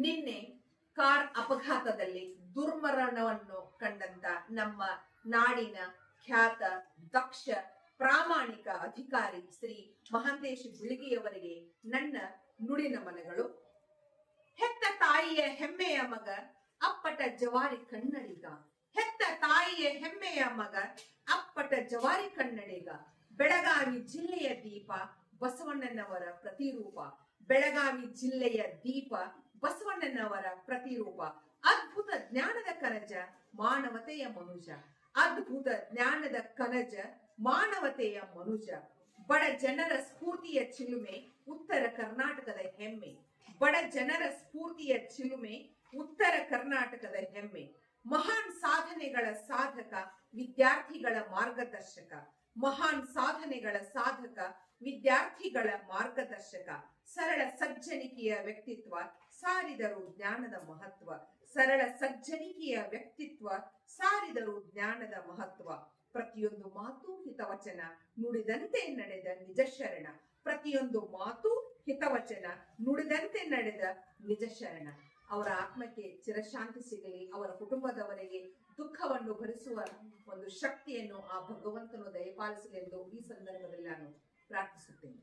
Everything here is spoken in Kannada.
ನಿನ್ನೆ ಕಾರ್ ಅಪಘಾತದಲ್ಲಿ ದುರ್ಮರಣವನ್ನು ಕಂಡಂತ ನಮ್ಮ ನಾಡಿನ ಖ್ಯಾತ ದಕ್ಷ ಪ್ರಾಮಾಣಿಕ ಅಧಿಕಾರಿ ಶ್ರೀ ಮಹಾಂತೇಶ್ ಬಿಳಿಗಿಯವರಿಗೆ ನನ್ನ ನುಡಿ ನಮನಗಳು. ಹೆತ್ತ ತಾಯಿಯ ಹೆಮ್ಮೆಯ ಮಗ ಅಪ್ಪಟ ಜವಾರಿ ಕನ್ನಡಿಗ, ಹೆತ್ತ ತಾಯಿಯ ಹೆಮ್ಮೆಯ ಮಗ ಅಪ್ಪಟ ಜವಾರಿ ಕನ್ನಡಿಗ. ಬೆಳಗಾವಿ ಜಿಲ್ಲೆಯ ದೀಪ ಬಸವಣ್ಣನವರ ಪ್ರತಿರೂಪ, ಬೆಳಗಾವಿ ಜಿಲ್ಲೆಯ ದೀಪ ಬಸವಣ್ಣನವರ ಪ್ರತಿರೂಪ. ಅದ್ಭುತ ಜ್ಞಾನದ ಕನಜ ಮಾನವತೆಯ ಮನುಜ, ಅದ್ಭುತ ಜ್ಞಾನದ ಕನಜ ಮಾನವತೆಯ ಮನುಜ. ಬಡ ಜನರ ಸ್ಫೂರ್ತಿಯ ಚಿಲುಮೆ ಉತ್ತರ ಕರ್ನಾಟಕದ ಹೆಮ್ಮೆ, ಬಡ ಜನರ ಸ್ಫೂರ್ತಿಯ ಚಿಲುಮೆ ಉತ್ತರ ಕರ್ನಾಟಕದ ಹೆಮ್ಮೆ. ಮಹಾನ್ ಸಾಧನೆಗಳ ಸಾಧಕ ವಿದ್ಯಾರ್ಥಿಗಳ ಮಾರ್ಗದರ್ಶಕ, ಮಹಾನ್ ಸಾಧನೆಗಳ ಸಾಧಕ ವಿದ್ಯಾರ್ಥಿಗಳ ಮಾರ್ಗದರ್ಶಕ. ಸರಳ ಸಜ್ಜನಿಕೆಯ ವ್ಯಕ್ತಿತ್ವ ಸಾರಿದರು ಜ್ಞಾನದ ಮಹತ್ವ, ಸರಳ ಸಜ್ಜನಿಕೆಯ ವ್ಯಕ್ತಿತ್ವ ಸಾರಿದರು ಜ್ಞಾನದ ಮಹತ್ವ. ಪ್ರತಿಯೊಂದು ಮಾತು ಹಿತವಚನ ನುಡಿದಂತೆ ನಡೆದ ನಿಜ ಶರಣ, ಪ್ರತಿಯೊಂದು ಮಾತು ಹಿತವಚನ ನುಡಿದಂತೆ ನಡೆದ ನಿಜ ಶರಣ. ಅವರ ಆತ್ಮಕ್ಕೆ ಚಿರಶಾಂತಿ ಸಿಗಲಿ, ಅವರ ಕುಟುಂಬದವರಿಗೆ ದುಃಖವನ್ನು ಭರಿಸುವ ಒಂದು ಶಕ್ತಿಯನ್ನು ಆ ಭಗವಂತನು ದಯಪಾಲಿಸಲಿ ಎಂದು ಈ ಸಂದರ್ಭದಲ್ಲಿ ನಾನು ಪ್ರಾರ್ಥಿಸುತ್ತೇನೆ.